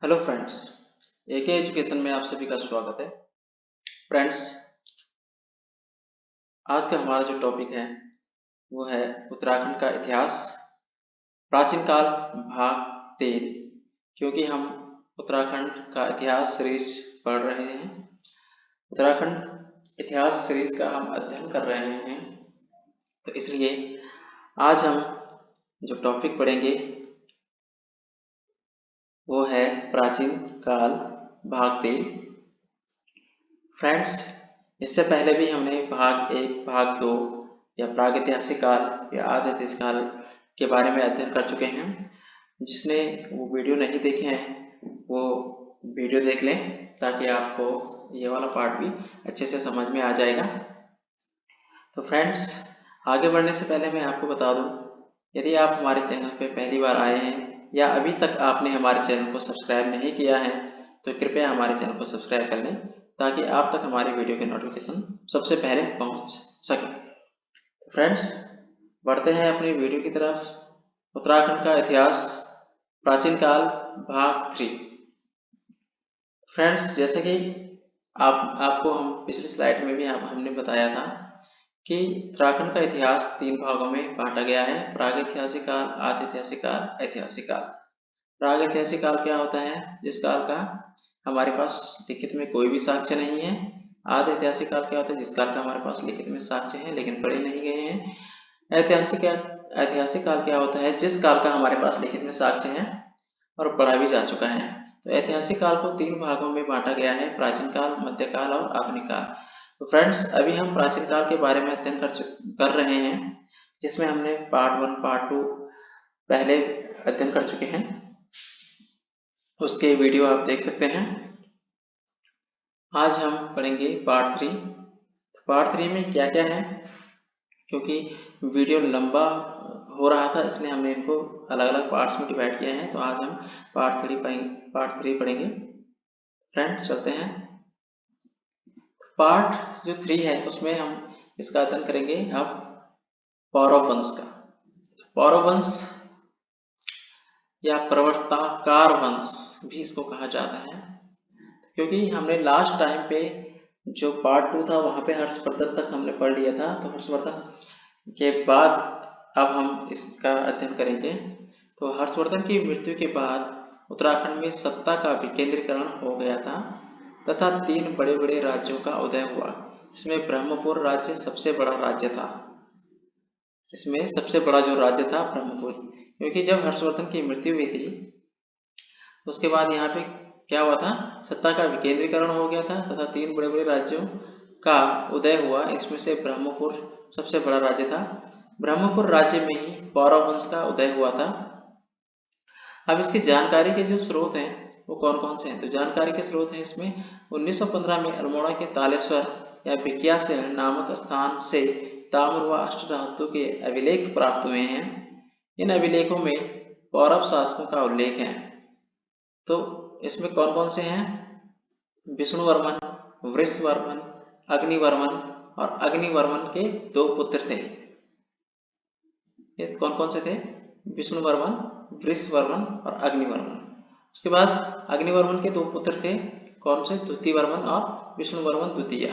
Hello friends, एके education में आप सभी का स्वागत है। फ्रेंड्स, आज का हमारा जो टॉपिक है वो है उत्तराखंड का इतिहास, प्राचीन काल भाग 3। क्योंकि हम उत्तराखंड का इतिहास सीरीज पढ़ रहे हैं, उत्तराखंड इतिहास सीरीज का हम अध्ययन कर रहे हैं, तो इसलिए आज हम जो टॉपिक पढ़ेंगे वो है प्राचीन काल भाग 3। फ्रेंड्स, इससे पहले भी हमने भाग 1, भाग 2 या प्रागैतिहासिक काल या आदिऐतिहासिक काल के बारे में अध्ययन कर चुके हैं। जिसने वो वीडियो नहीं देखे हैं वो वीडियो देख लें ताकि आपको ये वाला पार्ट भी अच्छे से समझ में आ जाएगा। तो फ्रेंड्स, आगे बढ़ने से पहले मैं आपको बता दूं, यदि आप हमारे चैनल पे पहली बार आए हैं या अभी तक आपने हमारे चैनल को सब्सक्राइब नहीं किया है तो कृपया हमारे चैनल को सब्सक्राइब कर लें ताकि आप तक हमारी वीडियो के नोटिफिकेशन सबसे पहले पहुंच सके। फ्रेंड्स, बढ़ते हैं अपनी वीडियो की तरफ। उत्तराखंड का इतिहास, प्राचीन काल भाग 3। फ्रेंड्स, जैसे कि आपको हम पिछली स्लाइड में भी हमने बताया था कि उत्तराखंड का इतिहास 3 भागों में बांटा गया है: प्रागैतिहासिक काल, आदिऐतिहासिक काल, ऐतिहासिक काल। प्रागैतिहासिक काल क्या होता है? जिस काल का हमारे पास लिखित में कोई भी साक्ष्य नहीं है। आदिऐतिहासिक काल क्या होता है? जिस काल का हमारे पास लिखित में साक्ष्य है लेकिन पढ़े नहीं गए हैं। ऐतिहासिक काल क्या होता है? जिस काल का हमारे पास लिखित में साक्ष्य है और पढ़ा भी जा चुका है। तो ऐतिहासिक काल को 3 भागों में बांटा गया है: प्राचीन काल, मध्यकाल और आधुनिक काल। तो फ्रेंड्स, अभी हम प्राचीन काल के बारे में अध्ययन कर रहे हैं, जिसमें हमने पार्ट 1, पार्ट 2 पहले अध्ययन कर चुके हैं। उसके वीडियो आप देख सकते हैं। आज हम पढ़ेंगे पार्ट 3। पार्ट 3 में क्या क्या है, क्योंकि वीडियो लंबा हो रहा था इसलिए हमने इनको अलग अलग पार्ट्स में डिवाइड किया है। तो आज हम पार्ट 3 पढ़ेंगे। फ्रेंड, चलते हैं। पार्ट जो 3 है उसमें हम इसका अध्ययन करेंगे अब पौरव वंश का। पौरव वंश या प्रवर्तकार वंश भी इसको कहा जाता है, क्योंकि हमने लास्ट टाइम पे जो पार्ट 2 था वहां पे हर्षवर्धन तक हमने पढ़ लिया था। तो हर्षवर्धन के बाद अब हम इसका अध्ययन करेंगे। तो हर्षवर्धन की मृत्यु के बाद उत्तराखंड में सत्ता का विकेंद्रीकरण हो गया था तथा 3 बड़े बड़े राज्यों का उदय हुआ। इसमें ब्रह्मपुर राज्य सबसे बड़ा राज्य था। इसमें सबसे बड़ा जो राज्य था ब्रह्मपुर, क्योंकि जब हर्षवर्धन की मृत्यु हुई थी उसके बाद यहाँ पे क्या हुआ था? सत्ता का विकेंद्रीकरण हो गया था तथा 3 बड़े बड़े राज्यों का उदय हुआ। इसमें से ब्रह्मपुर सबसे बड़ा राज्य था। ब्रह्मपुर राज्य में ही पौरव वंश का उदय हुआ था। अब इसकी जानकारी के जो स्रोत हैं वो कौन कौन से हैं? तो जानकारी के स्रोत हैं इसमें 1915 में अल्मोड़ा के तालेश्वर या भिकियासेन नामक स्थान से ताम्र व अष्टधातु के अभिलेख प्राप्त हुए हैं। इन अभिलेखों में पौरव शासकों का उल्लेख है। तो इसमें कौन कौन से हैं? विष्णुवर्मन, वृषवर्मन, अग्निवर्मन, और अग्निवर्मन के 2 पुत्र थे। ये कौन कौन से थे? विष्णुवर्मन, वृषवर्मन और अग्निवर्मन। उसके बाद अग्निवर्मन के 2 पुत्र थे, कौन से? द्वितीयवर्मन और विष्णुवर्मन द्वितीय।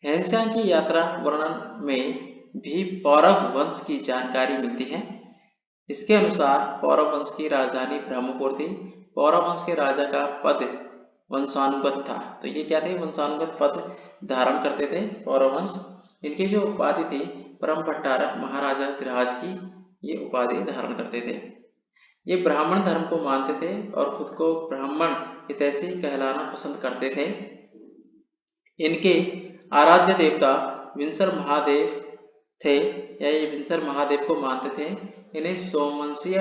हेनसांग की यात्रा वर्णन में भी पौरव वंश की जानकारी मिलती है। इसके अनुसार पौरव वंश की राजधानी ब्रह्मपुर थी। पौरव वंश के राजा का पद वंशानुगत था। तो ये क्या थे? वंशानुगत पद धारण करते थे पौरव वंश। इनकी जो उपाधि थी परम भट्टारक महाराजा धिराज की, ये उपाधि धारण करते थे। ये ब्राह्मण धर्म को मानते थे और खुद को ब्राह्मण हितैषी कहलाना पसंद करते थे। इनके आराध्य देवता विंसर महादेव थे, या ये विंसर महादेव को मानते थे। इन्हें सोमवंशीय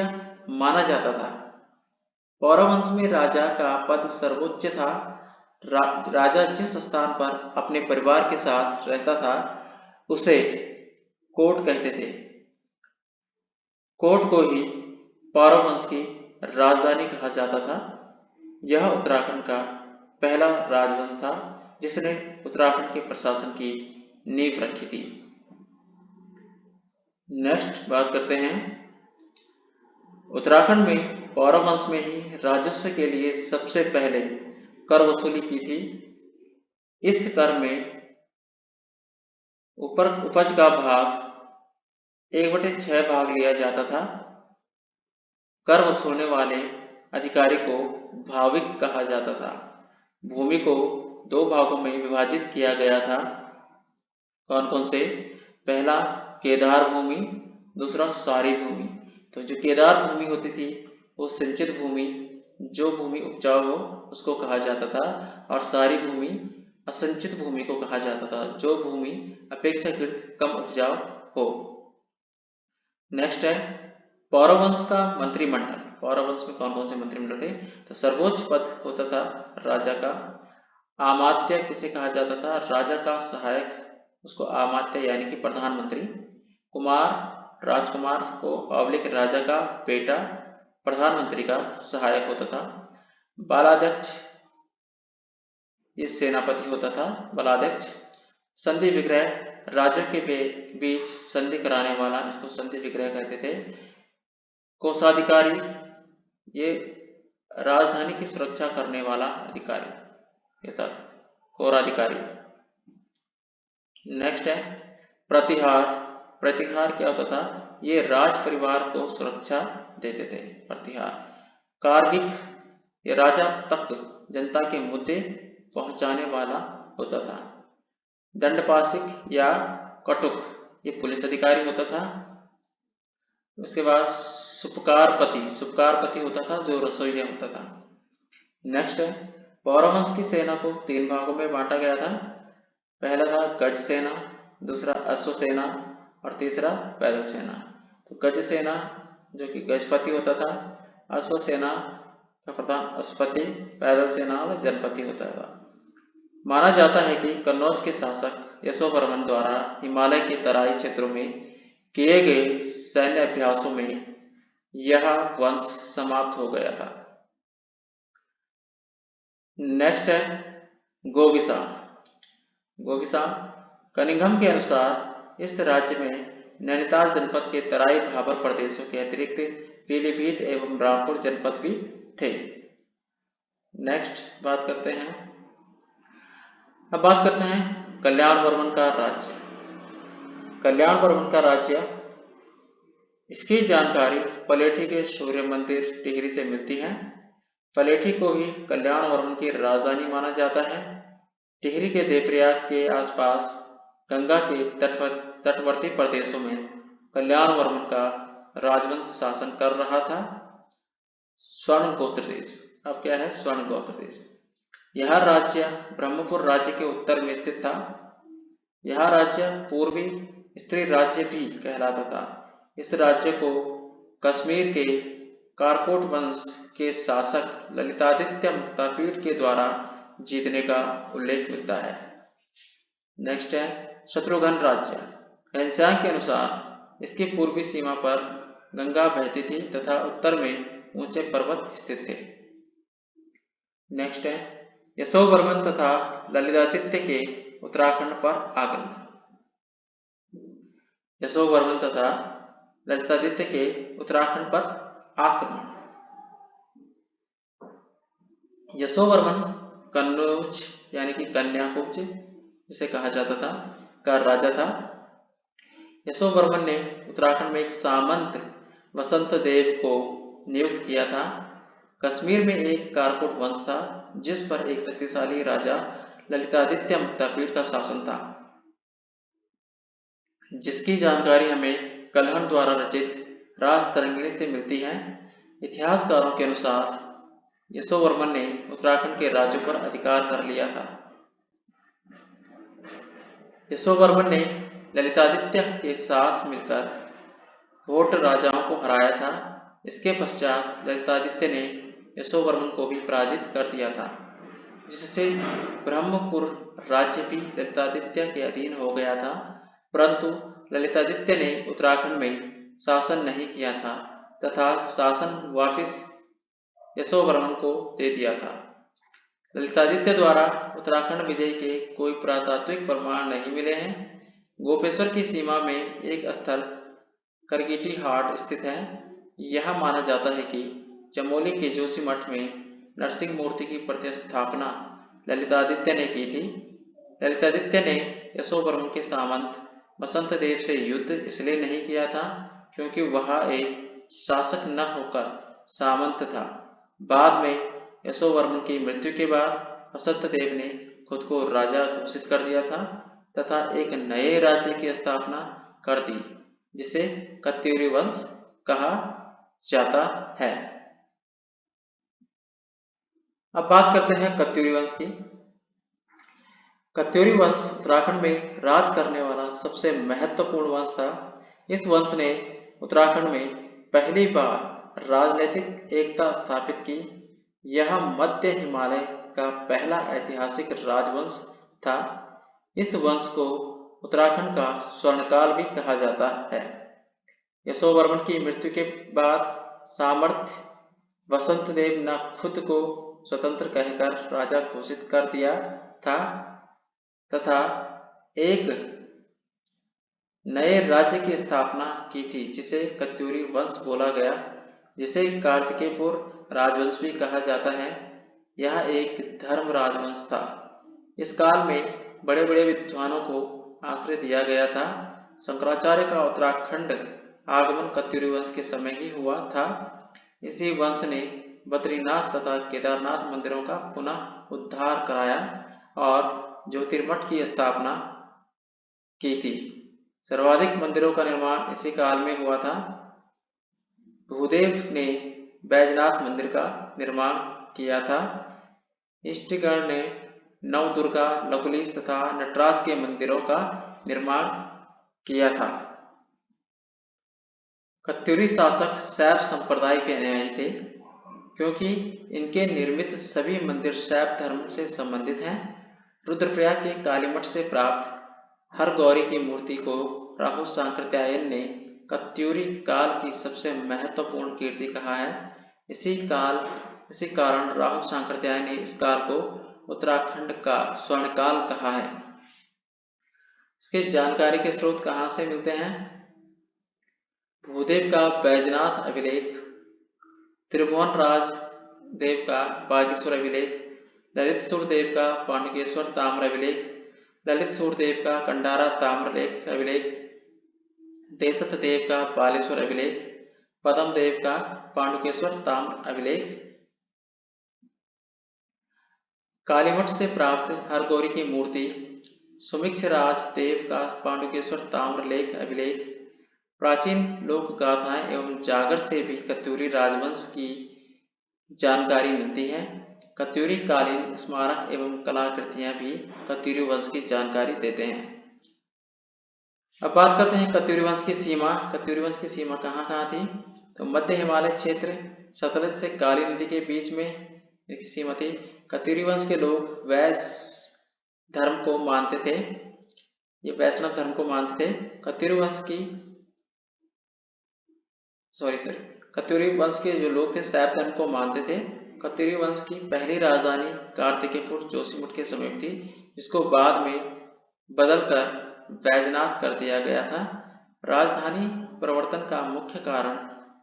माना जाता था। पौरव वंश में राजा का पद सर्वोच्च था। राजा जिस स्थान पर अपने परिवार के साथ रहता था उसे कोट कहते थे। कोट को ही पौरव वंश की राजधानी कहा जाता था। यह उत्तराखंड का पहला राजवंश था जिसने उत्तराखंड के प्रशासन की नींव रखी थी। नेक्स्ट बात करते हैं, उत्तराखंड में पौरव वंश में ही राजस्व के लिए सबसे पहले कर वसूली की थी। इस कर में उपज का भाग 1/6 भाग लिया जाता था। कर वसूलने वाले अधिकारी को भाविक कहा जाता था। भूमि को 2 भागों में विभाजित किया गया था। कौन कौन से? पहला केदार भूमि, दूसरा सारी भूमि। तो जो केदार भूमि होती थी वो सिंचित भूमि, जो भूमि उपजाऊ हो उसको कहा जाता था, और सारी भूमि असिंचित भूमि को कहा जाता था, जो भूमि अपेक्षाकृत कम उपजाऊ हो। नेक्स्ट है पौरव वंश का मंत्रिमंडल। पौरव वंश में कौन कौन से मंत्रिमंडल थे? तो सर्वोच्च पद होता था राजा का। आमात्य किसे कहा जाता था? राजा का सहायक, उसको आमात्य यानी कि प्रधानमंत्री। कुमार, राजकुमार को पब्लिक राजा का बेटा प्रधानमंत्री का सहायक होता था। बालाध्यक्ष ये सेनापति होता था, बालाध्यक्ष। संधि विग्रह, राज्यों के बीच संधि कराने वाला, इसको संधि विग्रह कहते थे। कोषाधिकारी ये राजधानी की सुरक्षा करने वाला अधिकारी, ये था कोषाधिकारी। नेक्स्ट है प्रतिहार। प्रतिहार क्या होता था? ये राज परिवार को सुरक्षा देते थे, प्रतिहार। कार्गिक ये राजा तक जनता के मुद्दे पहुंचाने वाला होता था। दंडपाशिक या कटुक ये पुलिस अधिकारी होता था। उसके बाद सुपकारपति, सुपकारपति होता था जो रसोइया होता था। नेक्स्ट है पौरव वंश की सेना को 3 भागों में बांटा गया था। पहला था गज सेना, दूसरा अश्व सेना और तीसरा पैदल सेना। तो गज सेना जो कि गजपति होता था, अश्व सेना का प्रधान अश्वपति, पैदल सेना और जनपति होता था। माना जाता है कि कन्नौज के शासक यशोवर्मन द्वारा हिमालय के तराई क्षेत्रों में किए गए सैन्य अभ्यासों में यह वंश समाप्त हो गया था। नेक्स्ट है गोगिसा। गोगिसा कनिंघम के अनुसार इस राज्य में नैनीताल जनपद के तराई भाबर प्रदेशों के अतिरिक्त पीलीभीत एवं रामपुर जनपद भी थे। नेक्स्ट बात करते हैं, अब बात करते हैं कल्याण वर्मन का राज्य। कल्याण वर्मन का राज्य, इसकी जानकारी पलेठी के सूर्य मंदिर टिहरी से मिलती है। पलेठी को ही कल्याण वर्मन की राजधानी माना जाता है। टिहरी के देवप्रयाग के आसपास गंगा के तटवर्ती प्रदेशों में कल्याण वर्मन का राजवंश शासन कर रहा था। स्वर्ण गोत्र देश, अब क्या है? स्वर्ण गोत्र देश। यह राज्य ब्रह्मपुर राज्य के उत्तर में स्थित था। यह राज्य पूर्वी स्त्री राज्य भी कहलाता था। इस राज्य को कश्मीर के कारकोट वंश के शासक ललितादित्य मुक्तापीठ के द्वारा जीतने का उल्लेख मिलता है। नेक्स्ट है शत्रुघ्न राज्य। घनश्याम के अनुसार इसकी पूर्वी सीमा पर गंगा बहती थी तथा उत्तर में ऊंचे पर्वत स्थित थे। नेक्स्ट है यशोवर्मन तथा ललितादित्य के उत्तराखंड पर आगमन। यशोवर्मन तथा ललितादित्य के उत्तराखंड पर आक्रमण। यशोवर्मन कन्नौज यानी कि कन्याकुब्ज जिसे कहा जाता था का राजा था। यशोवर्मन ने उत्तराखंड में एक सामंत वसंत देव को नियुक्त किया था। कश्मीर में एक कारकोट वंश था जिस पर एक शक्तिशाली राजा ललितादित्य मुक्तापीठ का शासन था, जिसकी जानकारी हमें कलहन द्वारा रचित राजतरंगिणी से मिलती है। इतिहासकारों के अनुसार यशोवर्मन ने उत्तराखंड के राज्यों पर अधिकार कर लिया था। यशोवर्मन ने ललितादित्य के साथ मिलकर भोट राजाओं को हराया था। इसके पश्चात ललितादित्य ने यशोवर्मन को भी पराजित कर दिया था, जिससे ब्रह्मपुर राज्य भी ललितादित्य के अधीन हो गया था। परंतु ललितादित्य ने उत्तराखंड में शासन नहीं किया था तथा शासन वापिस यशोवर्मन को दे दिया था। ललितादित्य द्वारा उत्तराखंड विजय के कोई पुरातात्विक प्रमाण नहीं मिले हैं। गोपेश्वर की सीमा में एक स्थल करगिटी हाट स्थित है। यह माना जाता है कि चमोली के जोशीमठ में नरसिंह मूर्ति की प्रतिस्थापना ललितादित्य ने की थी। ललितादित्य ने यशोवर्मन के सामंत वसंत देव से युद्ध इसलिए नहीं किया था क्योंकि वह एक शासक न होकर सामंत था। बाद में यशोवर्मन की मृत्यु के बाद वसंत देव ने खुद को राजा घोषित कर दिया था तथा एक नए राज्य की स्थापना कर दी जिसे कत्यूरी वंश कहा जाता है। अब बात करते हैं कत्यूरी वंश की। कत्यूरी वंश उत्तराखंड में राज करने वाला सबसे महत्वपूर्ण वंश था। इस वंश ने उत्तराखंड में पहली बार राजनीतिक एकता स्थापित की। यह मध्य हिमालय का पहला ऐतिहासिक राजवंश था। इस वंश को उत्तराखंड का स्वर्णकाल भी कहा जाता है। यशोवर्मन की मृत्यु के बाद सामर्थ्य वसंत देव ने खुद को स्वतंत्र कहकर राजा घोषित कर दिया था तथा एक नए राज्य की स्थापना की थी जिसे कत्यूरी वंश बोला गया, जिसे कार्तिकेयपुर राजवंश भी कहा जाता है। यह एक धर्म राजवंश था। इस काल में बड़े बड़े विद्वानों को आश्रय दिया गया था। शंकराचार्य का उत्तराखंड आगमन कत्यूरी वंश के समय ही हुआ था। इसी वंश ने बद्रीनाथ तथा केदारनाथ मंदिरों का पुनः उद्धार कराया और ज्योतिर्मठ की स्थापना की थी। सर्वाधिक मंदिरों का निर्माण इसी काल में हुआ था। भूदेव ने बैजनाथ मंदिर का निर्माण किया था। इष्टगण ने नवदुर्गा, लकुलिश तथा नटराज के मंदिरों का निर्माण किया था। कत्यूरी शासक शैव संप्रदाय के अनुयायी थे क्योंकि इनके निर्मित सभी मंदिर शैव धर्म से संबंधित हैं। रुद्रप्रयाग के कालीमठ से प्राप्त हरगौरी की मूर्ति को राहुल सांकृत्यायन ने कत्यूरी काल की सबसे महत्वपूर्ण कीर्ति कहा है। इसी कारण राहुल सांकृत्यायन ने इस काल को उत्तराखंड का स्वर्णकाल कहा है। इसके जानकारी के स्रोत कहाँ से मिलते हैं? भूदेव का बैजनाथ अभिलेख, त्रिभुवन राज देव का बागेश्वर अभिलेख, ललित सूर्यदेव का पांडुकेश्वर ताम्र अभिलेख, ललित सूर्यदेव का कंडारा ताम्रलेख अभिलेख, देशत देव का बालेश्वर अभिलेख, पदम देव का पांडुकेश्वर ताम्र अभिलेख, कालीमठ से प्राप्त हरगौरी की मूर्ति, सुमिक्षराज देव का पांडुकेश्वर ताम्रलेख अभिलेख, प्राचीन लोक गाथाएं एवं जागर से भी कत्यूरी राजवंश की जानकारी मिलती है। कत्यूरी कालीन स्मारक एवं कलाकृतियां भी कत्यूरी वंश की जानकारी देते हैं। अब बात करते हैं कत्यूरी वंश की सीमा। कत्यूरी वंश की सीमा कहाँ कहाँ थी? तो मध्य हिमालय क्षेत्र, सतलज से काली नदी के बीच में एक सीमा थी। कत्यूरी वंश के लोग वैश्य धर्म को मानते थे। ये वैष्णव धर्म को मानते थे। कत्यूरी वंश के जो लोग थे शैव धर्म को मानते थे। कत्यूरी वंश की पहली राजधानी कार्तिकेयपुर जोशीमठ के समीप थी, जिसको बाद में बदलकर बैजनाथ कर दिया गया था। राजधानी परिवर्तन का मुख्य कारण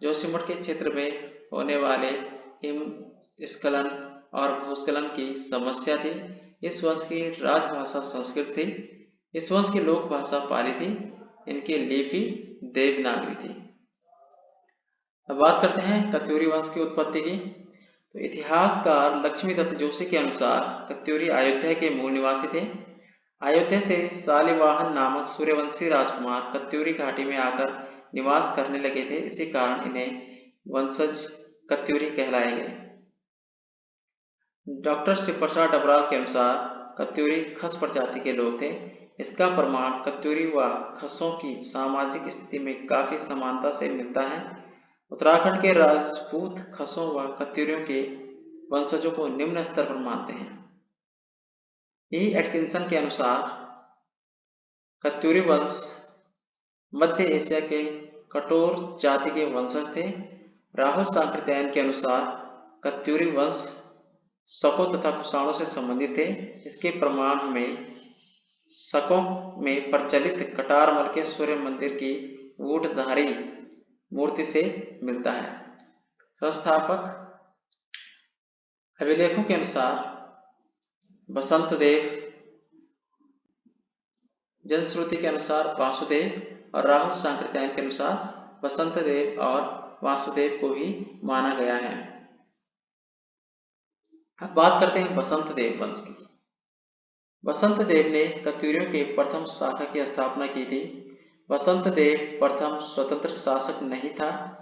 जोशीमठ के क्षेत्र में होने वाले हिमस्खलन और भूस्खलन की समस्या थी। इस वंश की राजभाषा संस्कृत थी। इस वंश की लोक भाषा पाली थी। इनकी लिपि देवनागरी थी। अब बात करते हैं कत्यूरी वंश की उत्पत्ति की। तो इतिहासकार लक्ष्मीदत्त जोशी के अनुसार कत्यूरी अयोध्या के मूल निवासी थे। अयोध्या से शालिवाहन नामक सूर्यवंशी राजकुमार कत्यूरी घाटी में आकर निवास करने लगे थे। इसी कारण इन्हें वंशज कत्यूरी कहलाए गए। डॉक्टर शिवप्रसाद डबराल के अनुसार कत्यूरी खस प्रजाति के लोग थे। इसका प्रमाण कत्यूरी व खसों की सामाजिक स्थिति में काफी समानता से मिलता है। उत्तराखंड के राजपूत खसों व कत्यूरियों के वंशजों को निम्न स्तर पर मानते हैं। ई एटकिंसन के अनुसार कत्यूरी वंश मध्य एशिया के कटोर जाति के वंशज थे। राहुल सांकृत्यायन के अनुसार कत्यूरी वंश शकों तथा कुषाणों से संबंधित थे। इसके प्रमाण में शकों में प्रचलित कटारमल के सूर्य मंदिर की ऊंटधारी मूर्ति से मिलता है। संस्थापक अभिलेखों के अनुसार बसंत देव, जनश्रुति के अनुसार वासुदेव और राहुल सांकृत्यायन के अनुसार बसंत देव और वासुदेव को ही माना गया है। अब बात करते हैं बसंत देव वंश की। बसंत देव ने कत्यूरियों के प्रथम शाखा की स्थापना की थी। बसंत देव प्रथम स्वतंत्र शासक नहीं था,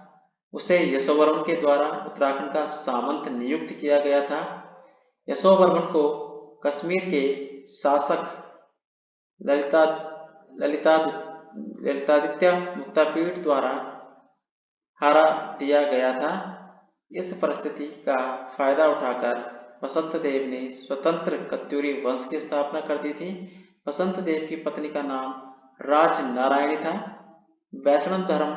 उसे यशोवर्मन के द्वारा उत्तराखंड का सामंत नियुक्त किया गया था। यशोवर्मन को कश्मीर के शासक ललितादित्य मुक्तापीड़ द्वारा हरा दिया गया था। इस परिस्थिति का फायदा उठाकर बसंत देव ने स्वतंत्र कत्यूरी वंश की स्थापना कर दी थी। बसंत देव की पत्नी का नाम राज नारायणी था। वैष्णव धर्म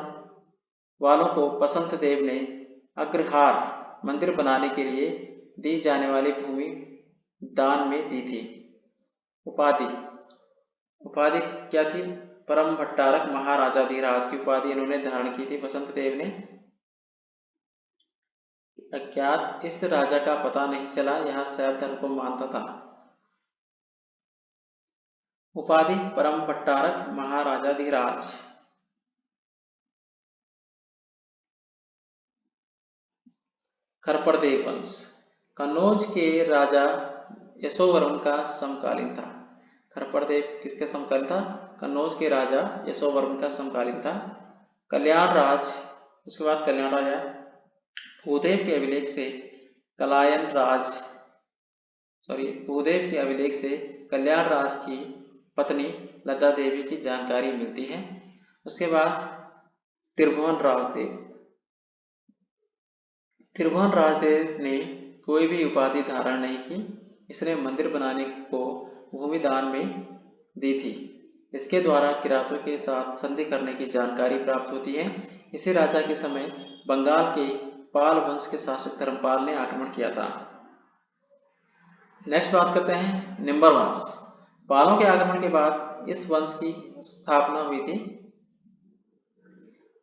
वालों को बसंत देव ने अग्रहार मंदिर बनाने के लिए दी जाने वाली भूमि दान में दी थी। उपाधि क्या थी? परम भट्टारक महाराजाधिराज की उपाधि इन्होंने धारण की थी बसंत देव ने। अज्ञात इस राजा का पता नहीं चला, यह शैव धर्म को मानता था। उपाधि परम भट्टारक महाराजाधिराज। खरपड़देव वंश कन्नौज के राजा यशोवर्मन का समकालीन था। खरपड़देव किसके समकालीन था? कन्नौज के राजा यशोवर्मन का समकालीन था। कल्याण राज, उसके बाद कल्याण राजा भूदेव के अभिलेख से भूदेव के अभिलेख से कल्याण राज की पत्नी लता देवी की जानकारी मिलती है। उसके बाद त्रिभुवन राजदेव ने कोई भी उपाधि धारण नहीं की। इसने मंदिर बनाने को भूमि दान में दी थी। इसके द्वारा किरातों के साथ संधि करने की जानकारी प्राप्त होती है। इसी राजा के समय बंगाल के पाल वंश के शासक धर्मपाल ने आक्रमण किया था। नेक्स्ट बात करते हैं निम्बर वंश। पालों के आक्रमण के बाद इस वंश की स्थापना हुई थी।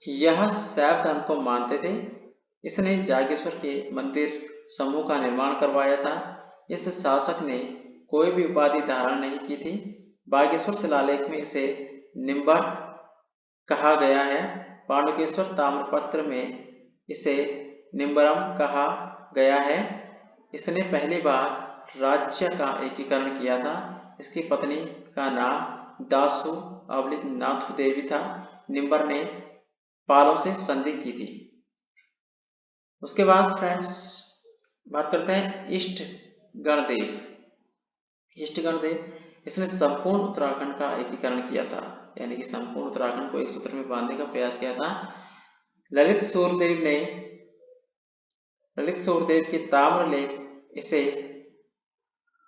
यह शैव धर्म को मानते थे। इसने जागेश्वर के मंदिर समूह का निर्माण करवाया था। इस शासक ने कोई भी उपाधि धारण नहीं की थी। बागेश्वर शिलालेख में इसे निम्बर कहा गया है। पांडुकेश्वर ताम्रपत्र में इसे निम्बरम कहा गया है। इसने पहली बार राज्य का एकीकरण किया था। इसकी पत्नी का नाम दासु नाथु देवी था। निम्बर ने पालों से संधि की थी। उसके बाद फ्रेंड्स बात करते हैं इष्टगण देव। इसने संपूर्ण उत्तराखंड का एकीकरण किया था, यानी कि संपूर्ण उत्तराखंड को एक सूत्र में बांधने का प्रयास किया था। ललित सूरदेव के ताम्रलेख इसे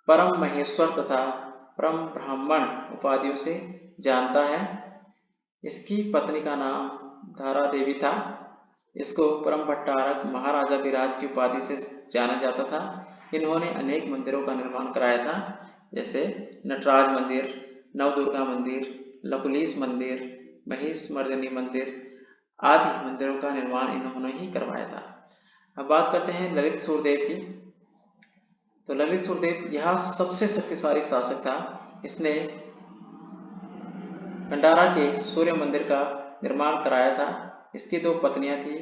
परम महेश्वर तथा परम ब्राह्मण उपाधियों से जानता है। इसकी पत्नी का नाम धारा देवी था। इसको परम भट्टारक महाराजाधिराज की उपाधि से जाना जाता था। इन्होंने अनेक मंदिरों का निर्माण कराया था, जैसे नटराज मंदिर, नवदुर्गा मंदिर, लकुलीस मंदिर, महिषमर्दिनी मंदिर आदि मंदिरों का निर्माण इन्होंने ही करवाया था। अब बात करते हैं ललित सूरदेव की। तो ललित सूरदेव यह सबसे शक्तिशाली शासक था। इसने खंडारा के सूर्य मंदिर का निर्माण कराया था। इसकी दो पत्नियां थी,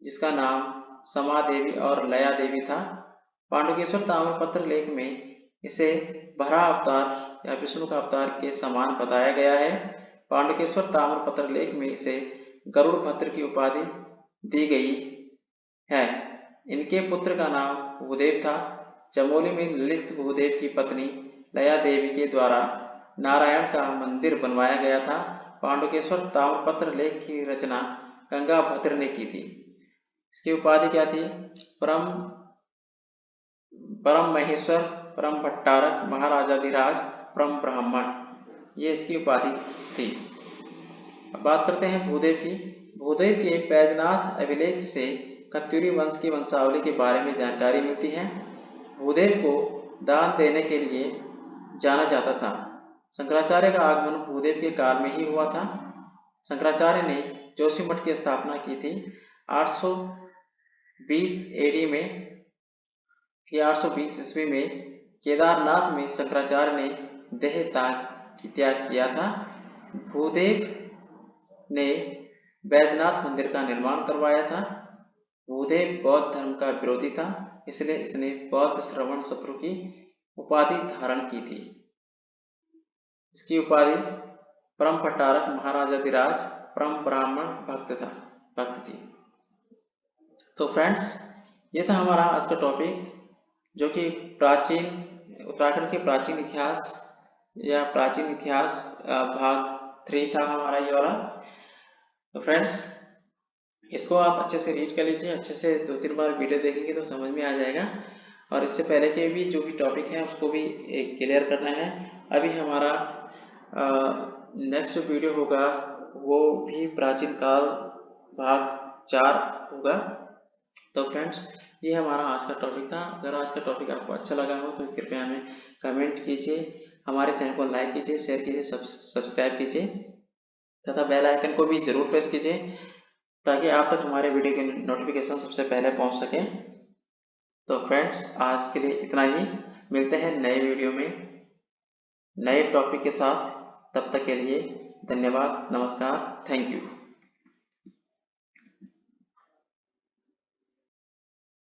जिसका नाम समा देवी और लया देवी था। पांडुकेश्वर ताम्रपत्र लेख में इसे बराह अवतार या विष्णु का अवतार के समान बताया गया है। पांडुकेश्वर ताम्रपत्र लेख में इसे गरुड़ भद्र की उपाधि दी गई है। इनके पुत्र का नाम भूदेव था। चमोली में ललित भूदेव की पत्नी लया देवी के द्वारा नारायण का मंदिर बनवाया गया था। पांडुकेश्वर ताम्रपत्र लेख की रचना गंगा भद्र ने की थी। इसकी उपाधि क्या थी? परम महेश्वर, परम भट्टारक, महाराजाधिराज, परम ब्राह्मण, ये इसकी उपाधि थी। अब बात करते हैं भूदेव की। भूदेव के बैजनाथ अभिलेख से कत्यूरी वंश की वंशावली के बारे में जानकारी मिलती है। भूदेव को दान देने के लिए जाना जाता था। शंकराचार्य का आगमन भूदेव के काल में ही हुआ था। शंकराचार्य ने जोशीमठ की स्थापना की थी। 20 एडी में या 820 ईस्वी में केदारनाथ में शंकराचार्य ने देह त्याग किया था। भूदेव ने बैजनाथ मंदिर का निर्माण करवाया था। भूदेव बौद्ध धर्म का विरोधी था, इसलिए इसने बौद्ध श्रवण शत्रु की उपाधि धारण की थी। इसकी उपाधि परम भट्टारक महाराजाधिराज परम ब्राह्मण भक्त थी। तो फ्रेंड्स, ये था हमारा आज का टॉपिक, जो कि प्राचीन उत्तराखंड के प्राचीन इतिहास या प्राचीन इतिहास भाग 3 था हमारा ये वाला। तो फ्रेंड्स, इसको आप अच्छे से रीड कर लीजिए, अच्छे से 2-3 बार वीडियो देखेंगे तो समझ में आ जाएगा। और इससे पहले के भी जो भी टॉपिक है उसको भी क्लियर करना है। अभी हमारा नेक्स्ट वीडियो होगा, वो भी प्राचीन काल भाग 4 होगा। तो फ्रेंड्स, ये हमारा आज का टॉपिक था। अगर आज का टॉपिक आपको अच्छा लगा हो तो कृपया हमें कमेंट कीजिए, हमारे चैनल को लाइक कीजिए, शेयर कीजिए, सब्सक्राइब कीजिए तथा बेल आइकन को भी जरूर प्रेस कीजिए, ताकि आप तक हमारे वीडियो के नोटिफिकेशन सबसे पहले पहुंच सके। तो फ्रेंड्स, आज के लिए इतना ही। मिलते हैं नए वीडियो में नए टॉपिक के साथ। तब तक के लिए धन्यवाद, नमस्कार, थैंक यू।